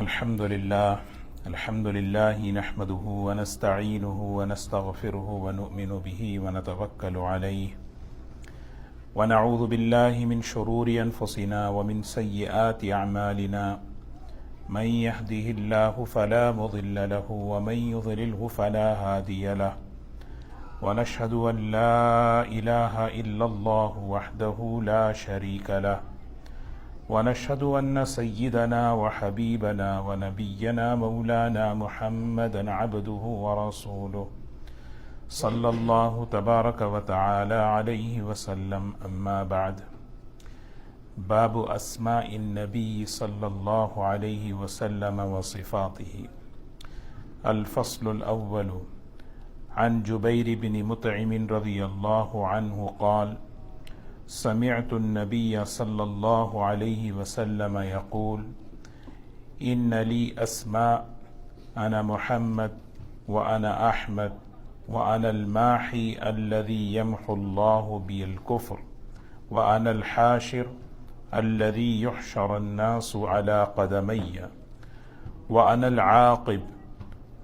الحمد لله نحمده ونستعينه ونستغفره ونؤمن به ونتوكل عليه ونعوذ بالله من شرور أنفسنا ومن سيئات أعمالنا من يهده الله فلا مضل له ومن يضلله فلا هادي له ونشهد أن لا إله إلا الله وحده لا شريك له ونشهد أن سيدنا وحبيبنا ونبينا مولانا محمدا عبده ورسوله صلى الله تبارك وتعالى عليه وسلم. أما بعد، باب أسماء النبي صلى الله عليه وسلم وصفاته. الفصل الأول. عن جبير بن مطعم رضي الله عنه قال: سمعت النبي صلى الله عليه وسلم يقول: إن لي أسماء، أنا محمد وأنا أحمد وأنا الماحي الذي يمحو الله بي الكفر وأنا الحاشر الذي يحشر الناس على قدمي وأنا العاقب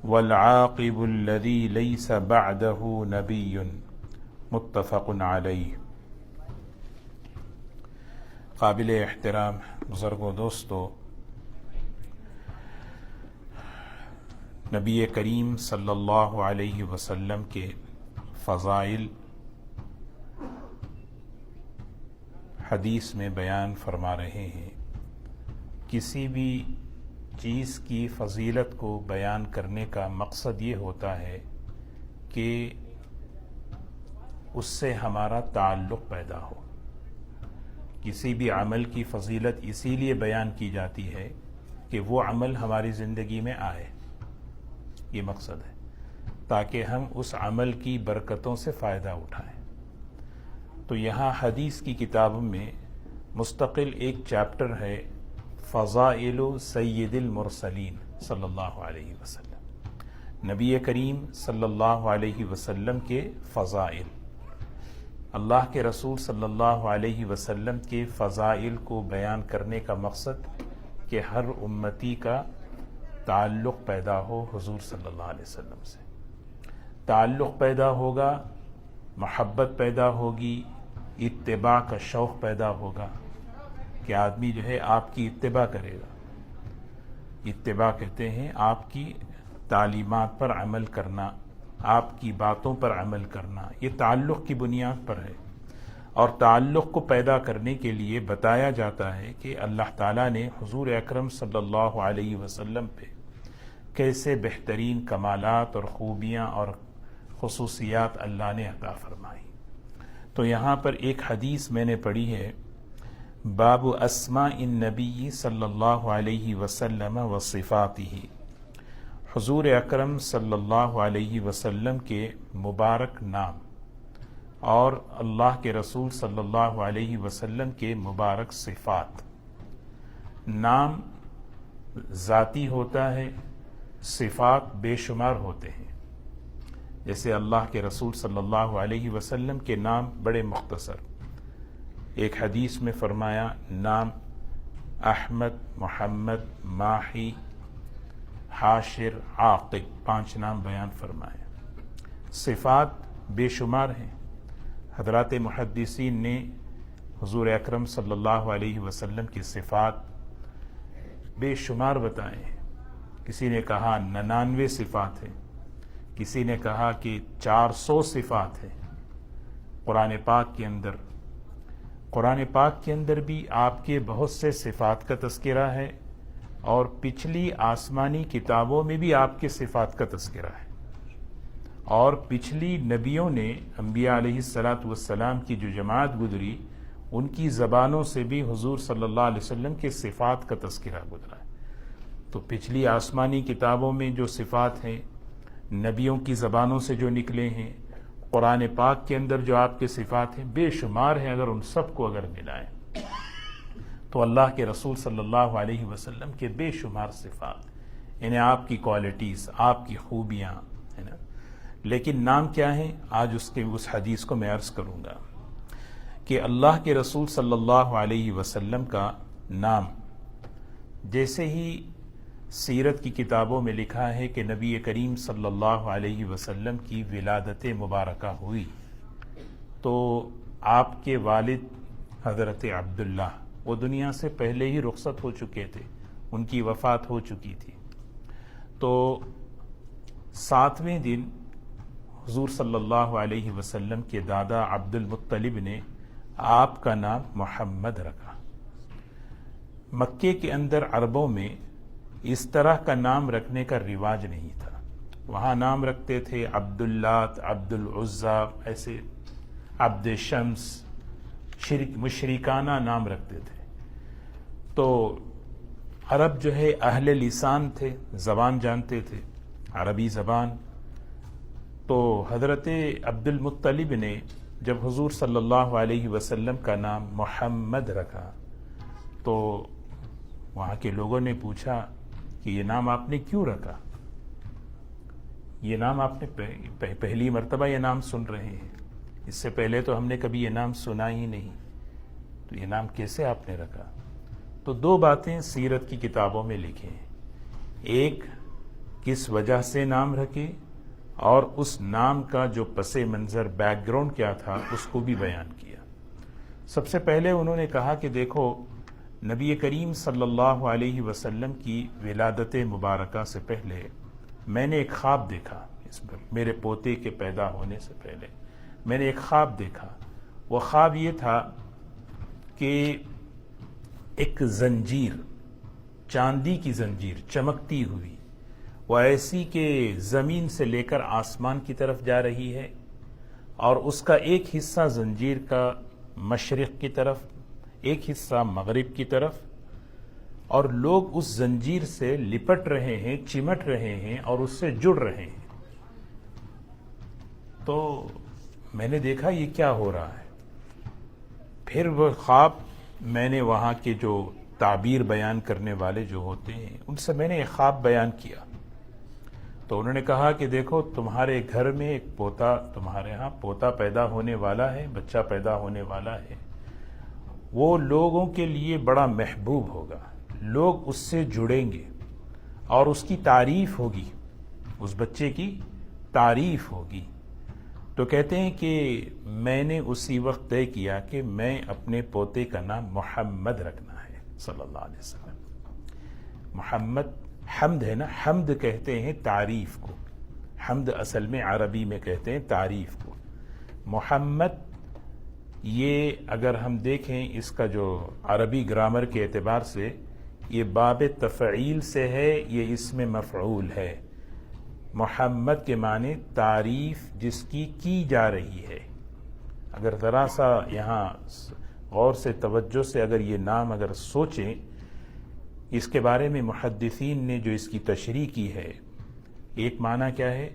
والعاقب الذي ليس بعده نبي. متفق علیہ. قابل احترام بزرگوں، دوستو، نبی کریم صلی اللہ علیہ وسلم کے فضائل حدیث میں بیان فرما رہے ہیں. کسی بھی چیز کی فضیلت کو بیان کرنے کا مقصد یہ ہوتا ہے کہ اس سے ہمارا تعلق پیدا ہو. کسی بھی عمل کی فضیلت اسی لیے بیان کی جاتی ہے کہ وہ عمل ہماری زندگی میں آئے، یہ مقصد ہے، تاکہ ہم اس عمل کی برکتوں سے فائدہ اٹھائیں. تو یہاں حدیث کی کتابوں میں مستقل ایک چیپٹر ہے فضائل سید المرسلین صلی اللہ علیہ وسلم، نبی کریم صلی اللہ علیہ وسلم کے فضائل. اللہ کے رسول صلی اللہ علیہ وسلم کے فضائل کو بیان کرنے کا مقصد کہ ہر امتی کا تعلق پیدا ہو حضور صلی اللہ علیہ وسلم سے. تعلق پیدا ہوگا، محبت پیدا ہوگی، اتباع کا شوق پیدا ہوگا کہ آدمی جو ہے آپ کی اتباع کرے گا. اتباع کہتے ہیں آپ کی تعلیمات پر عمل کرنا، آپ کی باتوں پر عمل کرنا. یہ تعلق کی بنیاد پر ہے، اور تعلق کو پیدا کرنے کے لیے بتایا جاتا ہے کہ اللہ تعالیٰ نے حضور اکرم صلی اللہ علیہ وسلم پہ کیسے بہترین کمالات اور خوبیاں اور خصوصیات اللہ نے عطا فرمائی. تو یہاں پر ایک حدیث میں نے پڑھی ہے، باب اسماء النبی صلی اللہ علیہ وسلم وصفاتہ. حضور اکرم صلی اللہ علیہ وسلم کے مبارک نام اور اللہ کے رسول صلی اللہ علیہ وسلم کے مبارک صفات. نام ذاتی ہوتا ہے، صفات بے شمار ہوتے ہیں. جیسے اللہ کے رسول صلی اللہ علیہ وسلم کے نام بڑے مختصر. ایک حدیث میں فرمایا نام احمد، محمد، ماحی، حاشر، عاقب، 5 نام بیان فرمائے. صفات بے شمار ہیں. حضرات محدثین نے حضور اکرم صلی اللہ علیہ وسلم کی صفات بے شمار بتائے ہیں. کسی نے کہا 99 صفات ہیں، کسی نے کہا کہ 400 صفات ہیں. قرآن پاک کے اندر بھی آپ کے بہت سے صفات کا تذکرہ ہے، اور پچھلی آسمانی کتابوں میں بھی آپ کے صفات کا تذکرہ ہے. اور پچھلی نبیوں نے، انبیاء علیہ السلام کی جو جماعت گزری، ان کی زبانوں سے بھی حضور صلی اللہ علیہ وسلم کے صفات کا تذکرہ گزرا ہے. تو پچھلی آسمانی کتابوں میں جو صفات ہیں، نبیوں کی زبانوں سے جو نکلے ہیں، قرآن پاک کے اندر جو آپ کے صفات ہیں، بے شمار ہیں. اگر ان سب کو اگر ملائیں تو اللہ کے رسول صلی اللہ علیہ وسلم کے بے شمار صفات، یعنی آپ کی کوالٹیز، آپ کی خوبیاں ہے نا. لیکن نام کیا ہیں؟ آج اس حدیث کو میں عرض کروں گا کہ اللہ کے رسول صلی اللہ علیہ وسلم کا نام جیسے ہی سیرت کی کتابوں میں لکھا ہے کہ نبی کریم صلی اللہ علیہ وسلم کی ولادت مبارکہ ہوئی تو آپ کے والد حضرت عبداللہ وہ دنیا سے پہلے ہی رخصت ہو چکے تھے، ان کی وفات ہو چکی تھی۔ تو 7ویں دن حضور صلی اللہ علیہ وسلم کے دادا عبد المطلب نے آپ کا نام محمد رکھا۔ مکے کے اندر عربوں میں اس طرح کا نام رکھنے کا رواج نہیں تھا، وہاں نام رکھتے تھے عبداللات، عبد العزیٰ، ایسے عبد شمس، مشرکانہ نام رکھتے تھے۔ تو عرب جو ہے اہل لسان تھے، زبان جانتے تھے، عربی زبان۔ تو حضرت عبد المطلب نے جب حضور صلی اللہ علیہ وسلم کا نام محمد رکھا تو وہاں کے لوگوں نے پوچھا کہ یہ نام آپ نے کیوں رکھا؟ یہ نام آپ نے پہلی مرتبہ یہ نام سن رہے ہیں، اس سے پہلے تو ہم نے کبھی یہ نام سنا ہی نہیں، تو یہ نام کیسے آپ نے رکھا؟ تو 2 باتیں سیرت کی کتابوں میں لکھیں، ایک کس وجہ سے نام رکھے اور اس نام کا جو پس منظر بیک گراؤنڈ کیا تھا اس کو بھی بیان کیا۔ سب سے پہلے انہوں نے کہا کہ دیکھو نبی کریم صلی اللہ علیہ وسلم کی ولادت مبارکہ سے پہلے میں نے ایک خواب دیکھا، اس پر میرے پوتے کے پیدا ہونے سے پہلے میں نے ایک خواب دیکھا۔ وہ خواب یہ تھا کہ ایک زنجیر، چاندی کی زنجیر چمکتی ہوئی، وہ ایسی کہ زمین سے لے کر آسمان کی طرف جا رہی ہے، اور اس کا ایک حصہ زنجیر کا مشرق کی طرف، ایک حصہ مغرب کی طرف، اور لوگ اس زنجیر سے لپٹ رہے ہیں، چمٹ رہے ہیں اور اس سے جڑ رہے ہیں۔ تو میں نے دیکھا یہ کیا ہو رہا ہے۔ پھر وہ خواب میں نے وہاں کے جو تعبیر بیان کرنے والے جو ہوتے ہیں ان سے میں نے ایک خواب بیان کیا، تو انہوں نے کہا کہ دیکھو تمہارے گھر میں ایک پوتا، تمہارے ہاں پوتا پیدا ہونے والا ہے، بچہ پیدا ہونے والا ہے، وہ لوگوں کے لیے بڑا محبوب ہوگا، لوگ اس سے جڑیں گے اور اس کی تعریف ہوگی، اس بچے کی تعریف ہوگی۔ تو کہتے ہیں کہ میں نے اسی وقت طے کیا کہ میں اپنے پوتے کا نام محمد رکھنا ہے صلی اللہ علیہ وسلم۔ محمد حمد ہے نا، حمد کہتے ہیں تعریف کو، حمد اصل میں عربی میں کہتے ہیں تعریف کو۔ محمد یہ اگر ہم دیکھیں اس کا جو عربی گرامر کے اعتبار سے یہ باب تفعیل سے ہے، یہ اسم مفعول ہے۔ محمد کے معنی تعریف جس کی جا رہی ہے۔ اگر ذرا سا یہاں غور سے توجہ سے اگر یہ نام اگر سوچیں، اس کے بارے میں محدثین نے جو اس کی تشریح کی ہے، ایک معنی کیا ہے؟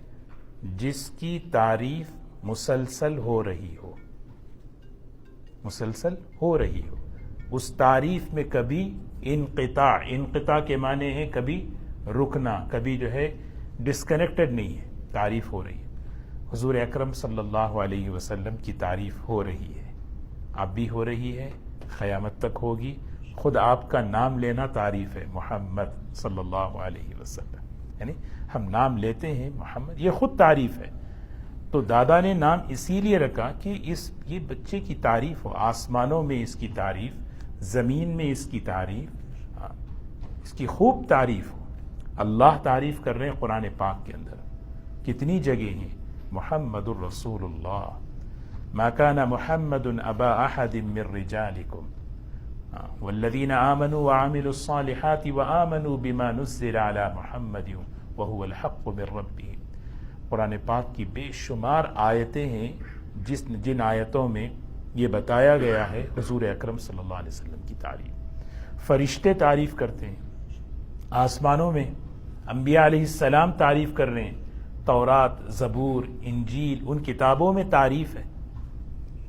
جس کی تعریف مسلسل ہو رہی ہو، مسلسل ہو رہی ہو، اس تعریف میں کبھی انقطاع کے معنی ہے کبھی رکنا، کبھی جو ہے ڈسکنیکٹڈ نہیں ہے، تعریف ہو رہی ہے۔ حضور اکرم صلی اللہ علیہ وسلم کی تعریف ہو رہی ہے، اب بھی ہو رہی ہے، قیامت تک ہوگی۔ خود آپ کا نام لینا تعریف ہے، محمد صلی اللہ علیہ وسلم، یعنی ہم نام لیتے ہیں محمد، یہ خود تعریف ہے۔ تو دادا نے نام اسی لیے رکھا کہ یہ بچے کی تعریف ہو، آسمانوں میں اس کی تعریف، زمین میں اس کی تعریف، اس کی خوب تعریف ہو۔ اللہ تعریف کر رہے ہیں قرآن پاک کے اندر، کتنی جگہ ہیں، محمد الرسول اللہ، ما كان محمد ابا احد من رجالکم والذین آمنوا وعملوا الصالحات وآمنوا بما نزل على محمد وهو الحق من ربهم۔ قرآن پاک کی بے شمار آیتیں ہیں جن آیتوں میں یہ بتایا گیا ہے حضور اکرم صلی اللہ علیہ وسلم کی تعریف۔ فرشتے تعریف کرتے ہیں، آسمانوں میں انبیاء علیہ السلام تعریف کر رہے ہیں، تورات، زبور، انجیل، ان کتابوں میں تعریف ہے،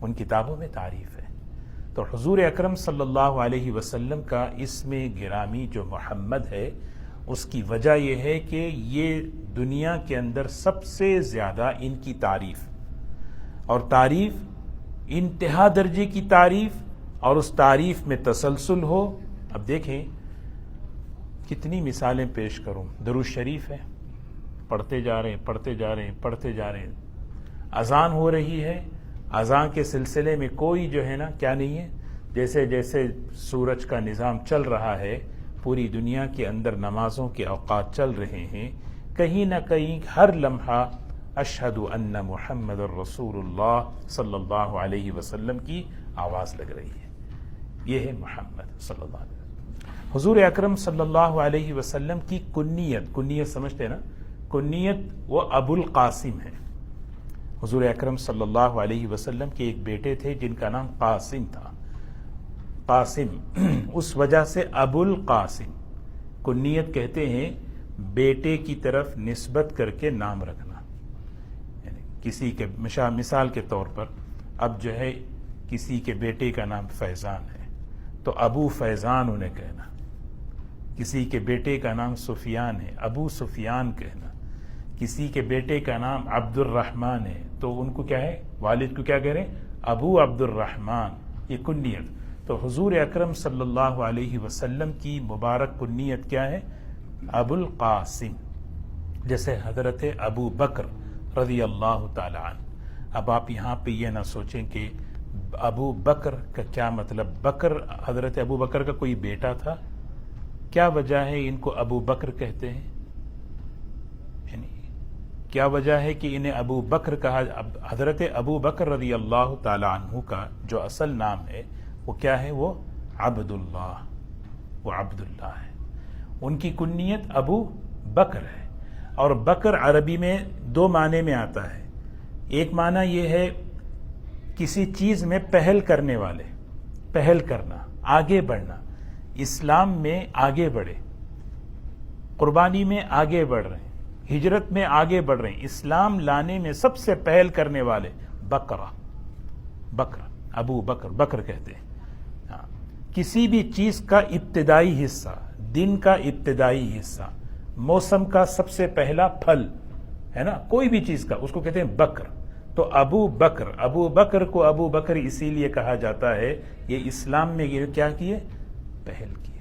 ان کتابوں میں تعریف ہے۔ تو حضور اکرم صلی اللہ علیہ وسلم کا اسم گرامی جو محمد ہے، اس کی وجہ یہ ہے کہ یہ دنیا کے اندر سب سے زیادہ ان کی تعریف، اور تعریف انتہا درجے کی تعریف، اور اس تعریف میں تسلسل ہو۔ اب دیکھیں کتنی مثالیں پیش کروں. درود شریف ہے، پڑھتے جا رہے ہیں پڑھتے جا رہے ہیں پڑھتے جا رہے ہیں. اذان ہو رہی ہے، اذان کے سلسلے میں کوئی جو ہے نا کیا نہیں ہے. جیسے جیسے سورج کا نظام چل رہا ہے، پوری دنیا کے اندر نمازوں کے اوقات چل رہے ہیں، کہیں نہ کہیں ہر لمحہ اشہد ان محمد الرسول اللہ صلی اللہ علیہ وسلم کی آواز لگ رہی ہے. یہ ہے محمد صلی اللہ علیہ وسلم. حضور اکرم صلی اللہ علیہ وسلم کی کنیت سمجھتے ہیں نا؟ کنیت وہ ابو القاسم ہے. حضور اکرم صلی اللہ علیہ وسلم کے ایک بیٹے تھے جن کا نام قاسم تھا. قاسم اس وجہ سے ابو القاسم. کنیت کہتے ہیں بیٹے کی طرف نسبت کر کے نام رکھنا. یعنی کسی کے مثال کے طور پر اب جو ہے کسی کے بیٹے کا نام فیضان ہے تو ابو فیضان انہیں کہنا. کسی کے بیٹے کا نام سفیان ہے، ابو سفیان کہنا. کسی کے بیٹے کا نام عبد الرحمن ہے تو ان کو کیا ہے، والد کو کیا کہہ رہے ہیں، ابو عبد الرحمن. یہ کنیت. تو حضور اکرم صلی اللہ علیہ وسلم کی مبارک کنیت کیا ہے، ابو القاسم. جیسے حضرت ابو بکر رضی اللہ تعالی عنہ. اب آپ یہاں پہ یہ نہ سوچیں کہ ابو بکر کا کیا مطلب، بکر حضرت ابو بکر کا کوئی بیٹا تھا؟ کیا وجہ ہے ان کو ابو بکر کہتے ہیں؟ یعنی کیا وجہ ہے کہ انہیں ابو بکر کہا؟ حضرت ابو بکر رضی اللہ تعالی عنہ کا جو اصل نام ہے وہ کیا ہے، وہ عبد اللہ. وہ عبد اللہ ہے. ان کی کنیت ابو بکر ہے. اور بکر عربی میں دو معنی میں آتا ہے. ایک معنی یہ ہے کسی چیز میں پہل کرنے والے، پہل کرنا، آگے بڑھنا. اسلام میں آگے بڑھے، قربانی میں آگے بڑھ رہے ہیں، ہجرت میں آگے بڑھ رہے ہیں، اسلام لانے میں سب سے پہل کرنے والے بکرا. بکر ابو بکر، بکر کہتے ہیں. کسی بھی چیز کا ابتدائی حصہ، دن کا ابتدائی حصہ، موسم کا سب سے پہلا پھل ہے نا، کوئی بھی چیز کا، اس کو کہتے ہیں بکر. تو ابو بکر، ابو بکر کو ابو بکر اسی لیے کہا جاتا ہے یہ اسلام میں یہ کیا کیے، پہل کیے.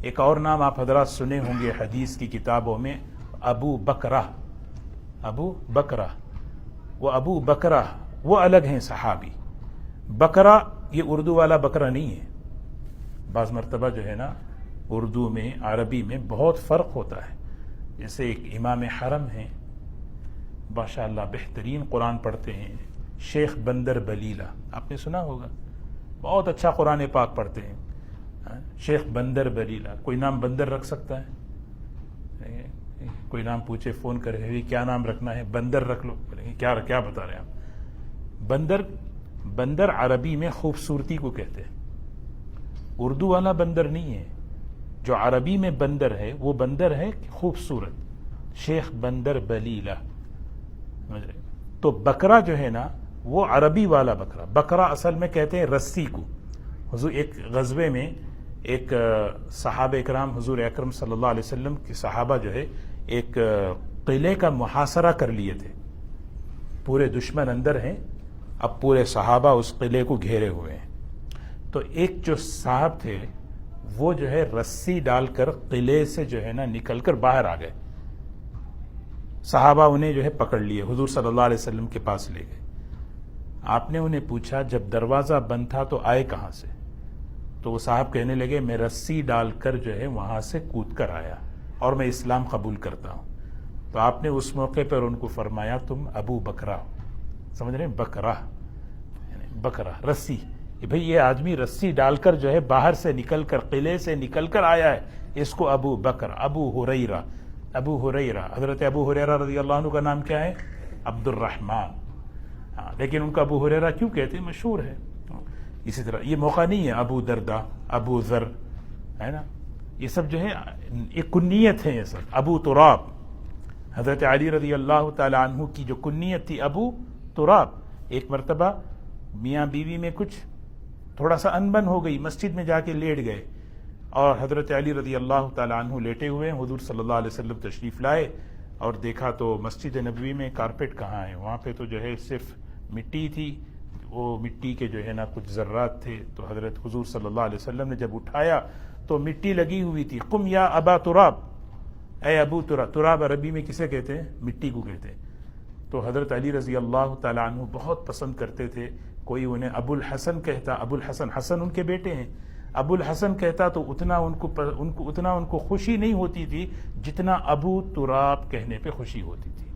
ایک اور نام آپ حضرات سنے ہوں گے حدیث کی کتابوں میں، ابو بکرہ. ابو بکرہ، وہ ابو بکرہ وہ الگ ہیں صحابی. بکرہ یہ اردو والا بکرہ نہیں ہے. بعض مرتبہ جو ہے نا اردو میں عربی میں بہت فرق ہوتا ہے. جیسے ایک امام حرم ہیں، ماشاءاللہ بہترین قرآن پڑھتے ہیں، شیخ بندر بلیلہ، آپ نے سنا ہوگا، بہت اچھا قرآن پاک پڑھتے ہیں. شیخ بندر بلیلہ. کوئی نام بندر رکھ سکتا ہے؟ کوئی نام پوچھے، فون کرے کیا نام رکھنا ہے، بندر رکھ لو. کیا بتا رہے ہیں آپ؟ بندر عربی میں خوبصورتی کو کہتے ہیں. اردو والا بندر نہیں ہے. جو عربی میں بندر ہے وہ بندر ہے خوبصورت. شیخ بندر بلیلہ. تو بکرا جو ہے نا وہ عربی والا بکرا. بکرا اصل میں کہتے ہیں رسی کو. حضور ایک غزوے میں ایک صحابہ اکرام حضور اکرم صلی اللہ علیہ وسلم کے صحابہ جو ہے ایک قلعے کا محاصرہ کر لیے تھے. پورے دشمن اندر ہیں، اب پورے صحابہ اس قلعے کو گھیرے ہوئے ہیں. تو ایک جو صاحب تھے وہ جو ہے رسی ڈال کر قلعے سے جو ہے نا نکل کر باہر آ گئے. صحابہ انہیں جو ہے پکڑ لیے، حضور صلی اللہ علیہ وسلم کے پاس لے گئے. آپ نے انہیں پوچھا جب دروازہ بند تھا تو آئے کہاں سے؟ تو وہ صاحب کہنے لگے میں رسی ڈال کر جو ہے وہاں سے کود کر آیا اور میں اسلام قبول کرتا ہوں. تو آپ نے اس موقع پر ان کو فرمایا تم ابو بکرا ہو. سمجھ رہے ہیں؟ بکرا یعنی بکرا، رسی. بھئی یہ آدمی رسی ڈال کر جو ہے باہر سے نکل کر، قلعے سے نکل کر آیا ہے، اس کو ابو بکر. ابو ہریرہ. ابو ہریرہ، حضرت ابو ہریرہ رضی اللہ عنہ کا نام کیا ہے؟ عبد الرحمن. لیکن ان کا ابو ہریرہ کیوں کہتے ہیں؟ مشہور ہے. اسی طرح یہ موقع نہیں ہے ابو دردا، ابو ذر، ہے نا، یہ سب جو ہے ایک کنیت ہے. یہ سب ابو تراب. حضرت علی رضی اللہ تعالی عنہ کی جو کنیت تھی ابو تراب. ایک مرتبہ میاں بیوی میں کچھ تھوڑا سا انبن ہو گئی، مسجد میں جا کے لیٹ گئے اور حضرت علی رضی اللہ تعالی عنہ لیٹے ہوئے. حضور صلی اللہ علیہ وسلم تشریف لائے اور دیکھا تو مسجد نبوی میں کارپیٹ کہاں ہے، وہاں پہ تو جو ہے صرف مٹی تھی. وہ مٹی کے جو ہے نا کچھ ذرات تھے. تو حضرت حضور صلی اللہ علیہ وسلم نے جب اٹھایا تو مٹی لگی ہوئی تھی. قم یا ابا تراب، اے ابو تراب. تراب عربی میں کسے کہتے ہیں؟ مٹی کو کہتے ہیں. تو حضرت علی رضی اللہ تعالیٰ عنہ بہت پسند کرتے تھے. کوئی انہیں ابو الحسن کہتا، ابو الحسن، حسن ان کے بیٹے ہیں، ابو الحسن کہتا تو اتنا ان کو خوشی نہیں ہوتی تھی جتنا ابو تراب کہنے پہ خوشی ہوتی تھی.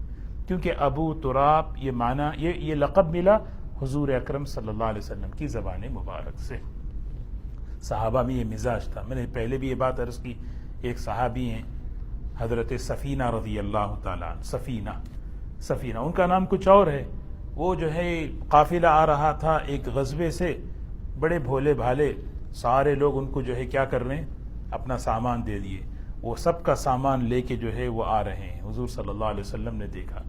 کیونکہ ابو تراب یہ معنی، یہ لقب ملا حضور اکرم صلی اللہ علیہ وسلم کی زبان مبارک سے. صحابہ میں یہ مزاج تھا. میں نے پہلے بھی یہ بات عرض کی. ایک صحابی ہیں حضرت سفینہ رضی اللہ تعالیٰ عنہ. سفینہ ان کا نام کچھ اور ہے. وہ جو ہے قافلہ آ رہا تھا ایک غزوے سے، بڑے بھولے بھالے سارے لوگ ان کو جو ہے کیا کر رہے ہیں، اپنا سامان دے دیے. وہ سب کا سامان لے کے جو ہے وہ آ رہے ہیں. حضور صلی اللہ علیہ وسلم نے دیکھا.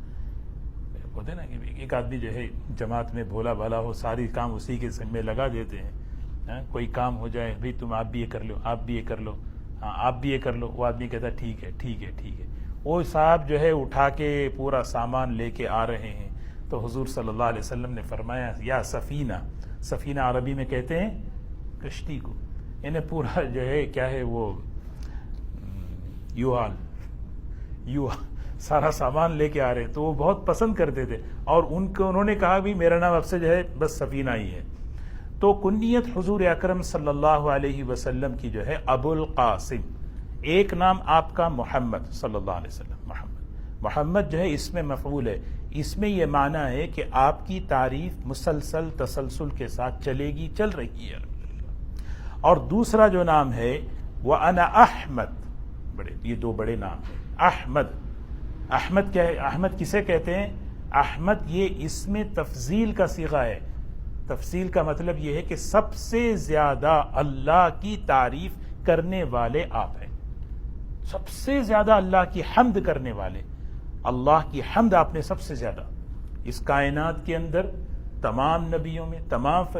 ہوتے نا کہ ایک آدمی جو ہے جماعت میں بھولا بھالا ہو، ساری کام اسی کے میں لگا دیتے ہیں. کوئی کام ہو جائے، بھئی تم آپ بھی یہ کر لو، آپ بھی یہ کر لو، ہاں آپ بھی یہ کر لو. وہ آدمی کہتا ہے ٹھیک ہے ٹھیک ہے ٹھیک ہے. وہ صاحب جو ہے اٹھا کے پورا سامان لے کے آ رہے ہیں. تو حضور صلی اللہ علیہ وسلم نے فرمایا یا سفینہ. سفینہ عربی میں کہتے ہیں کشتی کو. انہیں پورا جو ہے کیا ہے وہ یو سارا سامان لے کے آ رہے ہیں. تو وہ بہت پسند کرتے تھے اور انہوں نے کہا بھی میرا نام اب سے جو ہے بس سفینہ ہی ہے. تو کنیت حضور اکرم صلی اللہ علیہ وسلم کی جو ہے ابو القاسم. ایک نام آپ کا محمد صلی اللہ علیہ وسلم. محمد جو ہے اس میں مفعول ہے. اس میں یہ معنی ہے کہ آپ کی تعریف مسلسل تسلسل کے ساتھ چلے گی، چل رہی ہے. اور دوسرا جو نام ہے وہ انا احمد. یہ دو بڑے نام ہیں. احمد کیا ہے؟ احمد کسے کہتے ہیں؟ احمد یہ اسم تفضیل کا صیغہ ہے. تفضیل کا مطلب یہ ہے کہ سب سے زیادہ اللہ کی تعریف کرنے والے آپ ہیں. سب سے زیادہ اللہ کی حمد کرنے والے. اللہ کی حمد آپ نے سب سے زیادہ اس کائنات کے اندر تمام نبیوں میں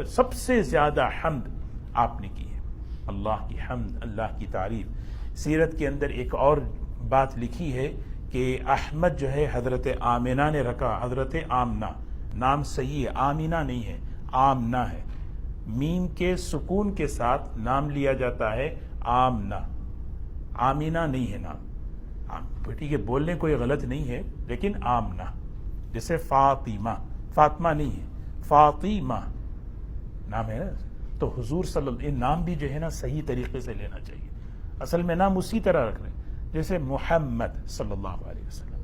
سب سے زیادہ حمد آپ نے کی ہے. اللہ کی حمد، اللہ کی تعریف. سیرت کے اندر ایک اور بات لکھی ہے کہ احمد جو ہے حضرت آمنہ نے رکھا. حضرت آمنہ نام صحیح ہے، آمینہ نہیں ہے، آمنہ ہے. میم کے سکون کے ساتھ نام لیا جاتا ہے آمنہ. آمینہ نہیں ہے نام. ٹھیک ہے، بولنے کوئی غلط نہیں ہے، لیکن آمنہ. جیسے فاطمہ نہیں ہے، فاطمہ نام ہے نا. تو حضور صلی اللہ علیہ وسلم نام بھی جو ہے نا صحیح طریقے سے لینا چاہیے. اصل میں نام اسی طرح رکھ رہے ہیں جیسے محمد صلی اللہ علیہ وسلم.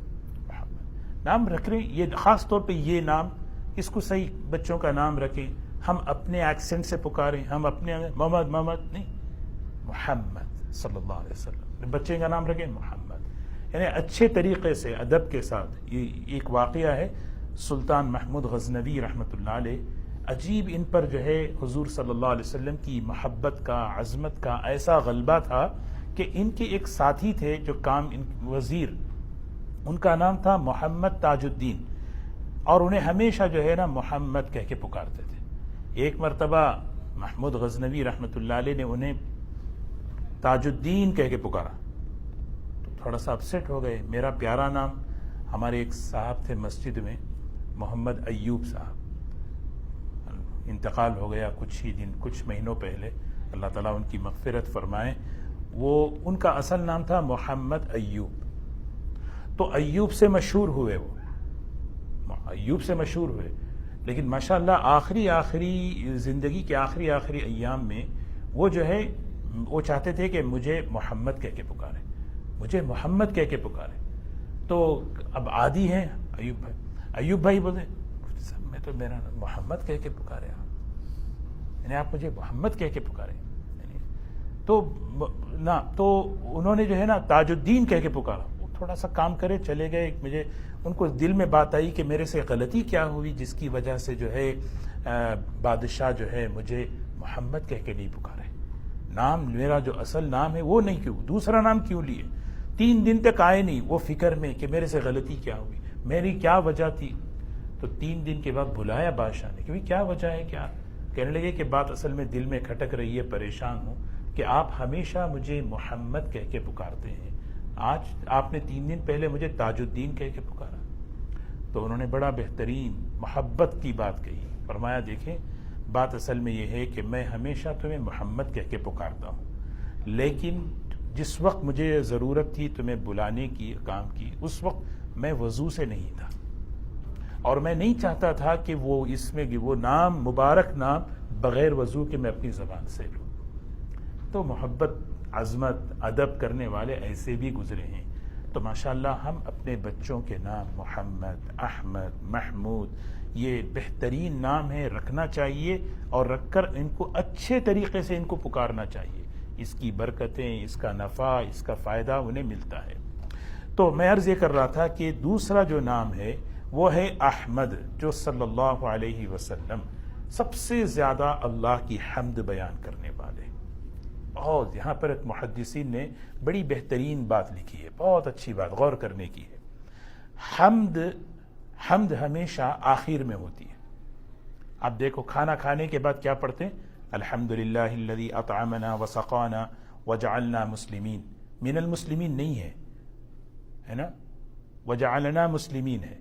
محمد نام رکھ رہے ہیں. یہ خاص طور پہ یہ نام، اس کو صحیح بچوں کا نام رکھیں. ہم اپنے ایکسنٹ سے پکاریں، ہم اپنے محمد نہیں، محمد صلی اللہ علیہ وسلم. بچے کا نام رکھیں محمد. یعنی اچھے طریقے سے ادب کے ساتھ. یہ ایک واقعہ ہے سلطان محمود غزنوی رحمۃ اللہ علیہ. عجیب ان پر جو ہے حضور صلی اللہ علیہ وسلم کی محبت کا، عظمت کا ایسا غلبہ تھا کہ ان کے ایک ساتھی تھے جو وزیر، ان کا نام تھا محمد تاج الدین، اور انہیں ہمیشہ جو ہے نا محمد کہہ کے پکارتے تھے. ایک مرتبہ محمود غزنوی رحمۃ اللہ علیہ نے انہیں تاج الدین کہہ کے پکارا تو تھوڑا سا اپسیٹ ہو گئے. میرا پیارا نام. ہمارے ایک صاحب تھے مسجد میں، محمد ایوب صاحب، انتقال ہو گیا کچھ مہینوں پہلے. اللہ تعالیٰ ان کی مغفرت فرمائے. وہ ان کا اصل نام تھا محمد ایوب. تو ایوب سے مشہور ہوئے، وہ ایوب سے مشہور ہوئے. لیکن ماشاءاللہ آخری زندگی کے آخری ایام میں وہ جو ہے وہ چاہتے تھے کہ مجھے محمد کہہ کے پکارے، مجھے محمد کہہ کے پکارے. تو اب عادی ہیں ایوب بھائی بولے میں تو میرا محمد کہہ کے پکارے آپ، یعنی آپ مجھے محمد کہہ کے پکارے. تو انہوں نے جو ہے نا تاج الدین کہہ کے پکارا. وہ تھوڑا سا کام کرے چلے گئے. مجھے ان کو دل میں بات آئی کہ میرے سے غلطی کیا ہوئی جس کی وجہ سے جو ہے بادشاہ جو ہے مجھے محمد کہہ کے نہیں پکارے. نام میرا جو اصل نام ہے وہ نہیں، کیوں دوسرا نام کیوں لیے. 3 دن تک آئے نہیں وہ فکر میں کہ میرے سے غلطی کیا ہوئی، میری کیا وجہ تھی. تو 3 دن کے بعد بلایا بادشاہ نے کہ کیا وجہ ہے کیا. کہنے لگے کہ بات اصل میں دل میں کھٹک رہی ہے، پریشان ہوں کہ آپ ہمیشہ مجھے محمد کہہ کے پکارتے ہیں، آج آپ نے 3 دن پہلے مجھے تاج الدین کہہ کے پکارا. تو انہوں نے بڑا بہترین محبت کی بات کہی. فرمایا دیکھیں بات اصل میں یہ ہے کہ میں ہمیشہ تمہیں محمد کہہ کے پکارتا ہوں، لیکن جس وقت مجھے ضرورت تھی تمہیں بلانے کی کام کی، اس وقت میں وضو سے نہیں تھا، اور میں نہیں چاہتا تھا کہ وہ اس میں وہ نام، مبارک نام، بغیر وضو کے میں اپنی زبان سے لوں۔ تو محبت، عظمت، ادب کرنے والے ایسے بھی گزرے ہیں۔ تو ماشاءاللہ ہم اپنے بچوں کے نام محمد، احمد، محمود، یہ بہترین نام ہے، رکھنا چاہیے، اور رکھ کر ان کو اچھے طریقے سے ان کو پکارنا چاہیے۔ اس کی برکتیں، اس کا نفع، اس کا فائدہ انہیں ملتا ہے۔ تو میں عرض یہ کر رہا تھا کہ دوسرا جو نام ہے وہ ہے احمد، جو صلی اللہ علیہ وسلم سب سے زیادہ اللہ کی حمد بیان کرنے والے۔ اور یہاں پر ایک محدثین نے بڑی بہترین بات لکھی ہے، بہت اچھی بات، غور کرنے کی ہے۔ حمد ہمیشہ آخر میں ہوتی ہے۔ آپ دیکھو کھانا کھانے کے بعد کیا پڑھتے ہیں؟ الحمدللہ الذی اطعمنا وسقانا وجعلنا مسلمین۔ من المسلمین نہیں ہے نا، وجعلنا مسلمین ہے۔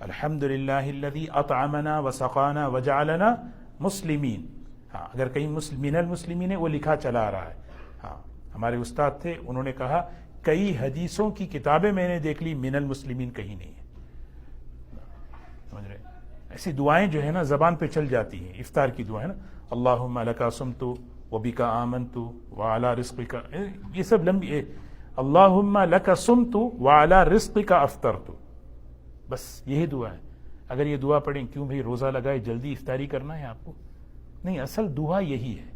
الحمدللہ الذی اطعمنا وسقانا وجعلنا مسلمین۔ ہاں، اگر کہیں من المسلمین ہے وہ لکھا چلا آ رہا ہے۔ ہاں، ہمارے استاد تھے، انہوں نے کہا کئی حدیثوں کی کتابیں میں نے دیکھ لی، من المسلمین کہیں نہیں ہے۔ سمجھ رہے؟ ایسی دعائیں جو ہے نا زبان پہ چل جاتی ہیں، افطار کی دعائیں نا، اللہم لک صمت وبک آمنت وعلی رزقک، یہ سب لمبی، اللہم لک صمت وعلی رزقک افطرت، بس یہی دعا ہے۔ اگر یہ دعا پڑھیں، کیوں بھئی روزہ لگائے جلدی افطاری کرنا ہے آپ کو؟ نہیں، اصل دعا یہی ہے۔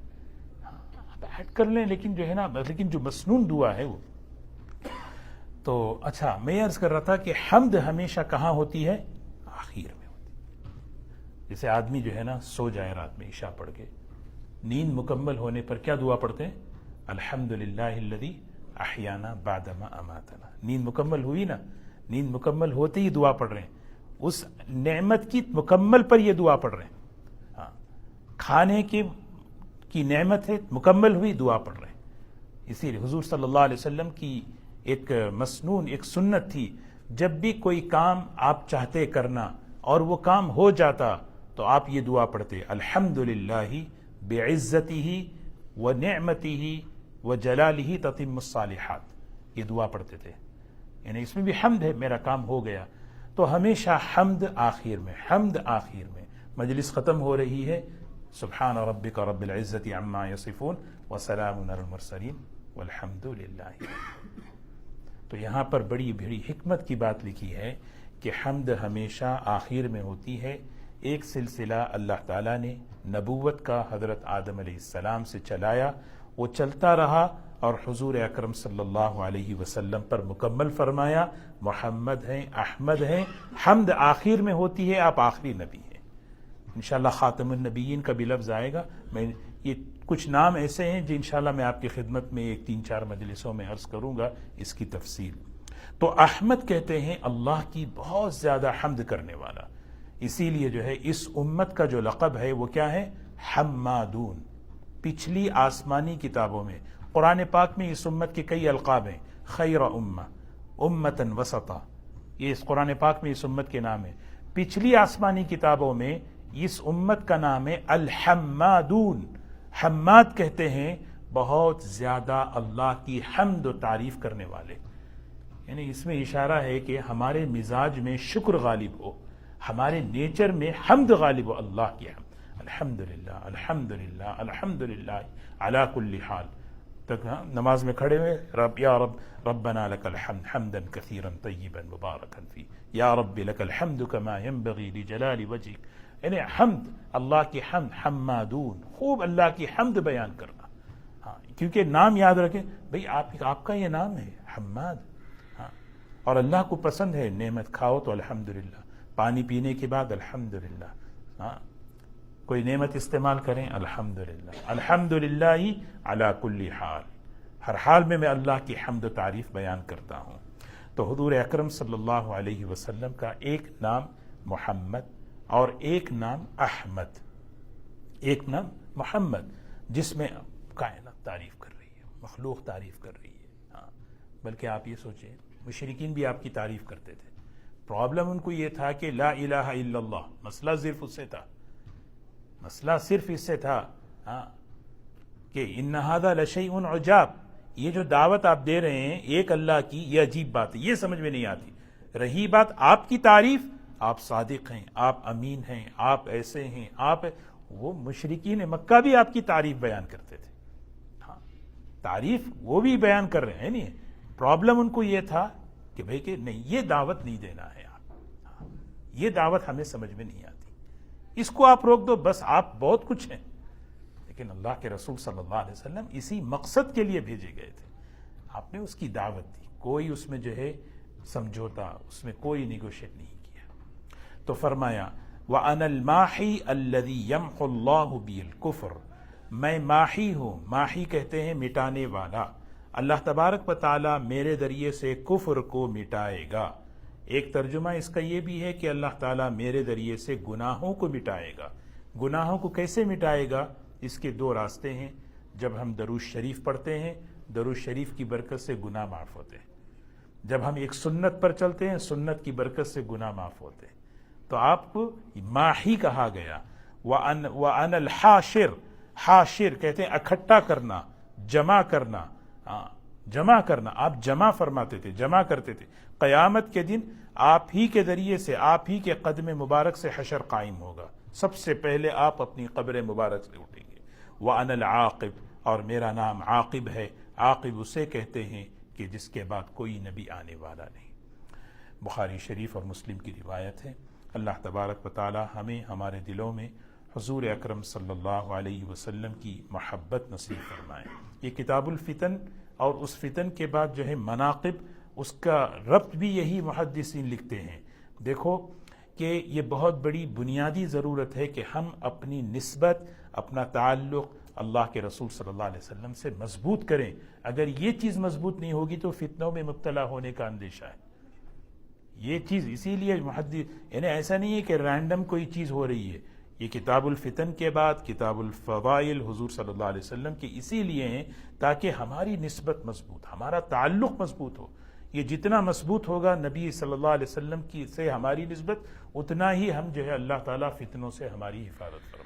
آپ ایڈ کر لیں، لیکن جو ہے نا، لیکن جو مسنون دعا ہے وہ تو اچھا، میں عرض کر رہا تھا کہ حمد ہمیشہ کہاں ہوتی ہے؟ آخر میں ہوتی ہے۔ جیسے آدمی جو ہے نا سو جائے رات میں عشاء پڑھ کے، نیند مکمل ہونے پر کیا دعا پڑھتے ہیں؟ الحمدللہ الذی احیانا بعدما اماتنا۔ نیند مکمل ہوئی نا، نیند مکمل ہوتے ہی دعا پڑھ رہے ہیں، اس نعمت کی مکمل پر یہ دعا پڑھ رہے ہیں۔ ہاں، کھانے کی نعمت ہے، مکمل ہوئی، دعا پڑھ رہے ہیں۔ اسی لیے حضور صلی اللہ علیہ وسلم کی ایک مسنون، ایک سنت تھی، جب بھی کوئی کام آپ چاہتے کرنا اور وہ کام ہو جاتا تو آپ یہ دعا پڑھتے، الحمدللہ بعزتہ ونعمتہ وجلالہ تتم الصالحات۔ یہ دعا پڑھتے تھے، یعنی اس میں بھی حمد ہے، میرا کام ہو گیا۔ تو ہمیشہ حمد آخر میں، حمد آخر میں۔ مجلس ختم ہو رہی ہے، سبحان ربک رب العزت عما یصفون وسلام علی المرسلین والحمد للہ۔ تو یہاں پر بڑی بڑی حکمت کی بات لکھی ہے کہ حمد ہمیشہ آخر میں ہوتی ہے۔ ایک سلسلہ اللہ تعالیٰ نے نبوت کا حضرت آدم علیہ السلام سے چلایا، وہ چلتا رہا اور حضور اکرم صلی اللہ علیہ وسلم پر مکمل فرمایا۔ محمد ہیں، احمد ہیں، حمد آخر میں ہوتی ہے، آپ آخری نبی ہیں۔ انشاءاللہ خاتم النبیین کا بھی لفظ آئے گا۔ میں یہ کچھ نام ایسے ہیں جو انشاءاللہ میں آپ کی خدمت میں ایک 3-4 مجلسوں میں عرض کروں گا اس کی تفصیل۔ تو احمد کہتے ہیں اللہ کی بہت زیادہ حمد کرنے والا، اسی لیے جو ہے اس امت کا جو لقب ہے وہ کیا ہے؟ حمادون۔ پچھلی آسمانی کتابوں میں، قرآن پاک میں اس امت کے کئی القاب ہیں، خیر امہ، امتن وسطا، یہ اس قرآن پاک میں اس امت کے نام ہے۔ پچھلی آسمانی کتابوں میں اس امت کا نام ہے الحمادون۔ حماد کہتے ہیں بہت زیادہ اللہ کی حمد و تعریف کرنے والے، یعنی اس میں اشارہ ہے کہ ہمارے مزاج میں شکر غالب ہو، ہمارے نیچر میں حمد غالب ہو، اللہ کی حمد، الحمدللہ الحمدللہ الحمدللہ علی کل حال تک۔ نماز میں کھڑے ہوئے، رب یا رب ربنا لک الحمد حمدا کثیرا طیبا مبارکا فی، یا رب لک الحمد کما ینبغی لجلال وجهک، یعنی حمد، اللہ کی حمد، حمادون، خوب اللہ کی حمد بیان کرنا۔ ہاں، کیونکہ نام یاد رکھیں بھئی، آپ کا یہ نام ہے حماد۔ ہاں، اور اللہ کو پسند ہے نعمت کھاؤ تو الحمدللہ، پانی پینے کے بعد الحمدللہ، ہاں، کوئی نعمت استعمال کریں الحمدللہ، الحمدللہ علی کل حال، ہر حال میں اللہ کی حمد و تعریف بیان کرتا ہوں۔ تو حضور اکرم صلی اللہ علیہ وسلم کا ایک نام محمد اور ایک نام احمد، ایک نام محمد، جس میں کائنات تعریف کر رہی ہے، مخلوق تعریف کر رہی ہے۔ ہاں، بلکہ آپ یہ سوچیں، مشرکین بھی آپ کی تعریف کرتے تھے، پرابلم ان کو یہ تھا کہ لا الہ الا اللہ، مسئلہ صرف اس سے تھا، مسئلہ صرف اس سے تھا، ہاں، کہ ان ھذا لشیء عجاب، یہ جو دعوت آپ دے رہے ہیں ایک اللہ کی، یہ عجیب بات ہے، یہ سمجھ میں نہیں آتی۔ رہی بات آپ کی تعریف، آپ صادق ہیں، آپ امین ہیں، آپ ایسے ہیں، آپ وہ مشرکین مکہ بھی آپ کی تعریف بیان کرتے تھے، ہاں تعریف وہ بھی بیان کر رہے ہیں، نہیں پرابلم ان کو یہ تھا کہ بھئی کہ نہیں یہ دعوت نہیں دینا ہے آپ، یہ دعوت ہمیں سمجھ میں نہیں آتی، اس کو آپ روک دو، بس آپ بہت کچھ ہیں۔ لیکن اللہ کے رسول صلی اللہ علیہ وسلم اسی مقصد کے لیے بھیجے گئے تھے، آپ نے اس کی دعوت دی، کوئی اس میں جو ہے سمجھوتا، اس میں کوئی نیگوشیٹ نہیں کیا۔ تو فرمایا وَأَنَا الْمَاحِي الَّذِي يَمْحُ اللَّهُ بِهِ الْكُفْرَ، میں ماحی ہوں، ماحی کہتے ہیں مٹانے والا، اللہ تبارک و تعالی میرے ذریعے سے کفر کو مٹائے گا۔ ایک ترجمہ اس کا یہ بھی ہے کہ اللہ تعالیٰ میرے ذریعے سے گناہوں کو مٹائے گا۔ گناہوں کو کیسے مٹائے گا؟ اس کے دو راستے ہیں۔ جب ہم درود شریف پڑھتے ہیں، درود شریف کی برکت سے گناہ معاف ہوتے ہیں۔ جب ہم ایک سنت پر چلتے ہیں، سنت کی برکت سے گناہ معاف ہوتے ہیں۔ تو آپ کو ماحی کہا گیا۔ وَأَنَا الْحَاشِرُ، حاشر کہتے ہیں اکٹھا کرنا، جمع کرنا، جمع کرنا، آپ جمع فرماتے تھے، جمع کرتے تھے۔ قیامت کے دن آپ ہی کے ذریعے سے، آپ ہی کے قدم مبارک سے حشر قائم ہوگا، سب سے پہلے آپ اپنی قبر مبارک سے اٹھیں گے۔ وَأَنَا الْعَاقِبُ، اور میرا نام عاقب ہے۔ عاقب اسے کہتے ہیں کہ جس کے بعد کوئی نبی آنے والا نہیں۔ بخاری شریف اور مسلم کی روایت ہے۔ اللہ تبارک و تعالی ہمیں ہمارے دلوں میں حضور اکرم صلی اللہ علیہ وسلم کی محبت نصیب فرمائے۔ یہ کتاب الفتن، اور اس فتن کے بعد جو ہے مناقب، اس کا ربط بھی یہی محدثین لکھتے ہیں۔ دیکھو کہ یہ بہت بڑی بنیادی ضرورت ہے کہ ہم اپنی نسبت، اپنا تعلق اللہ کے رسول صلی اللہ علیہ وسلم سے مضبوط کریں۔ اگر یہ چیز مضبوط نہیں ہوگی تو فتنوں میں مبتلا ہونے کا اندیشہ ہے۔ یہ چیز اسی لیے محدث، یعنی ایسا نہیں ہے کہ رینڈم کوئی چیز ہو رہی ہے، یہ کتاب الفتن کے بعد کتاب الفضائل حضور صلی اللہ علیہ وسلم کی اسی لیے ہیں تاکہ ہماری نسبت مضبوط، ہمارا تعلق مضبوط ہو۔ یہ جتنا مضبوط ہوگا نبی صلی اللہ علیہ وسلم کی سے ہماری نسبت، اتنا ہی ہم جو ہے اللہ تعالیٰ فتنوں سے ہماری حفاظت فرمائے۔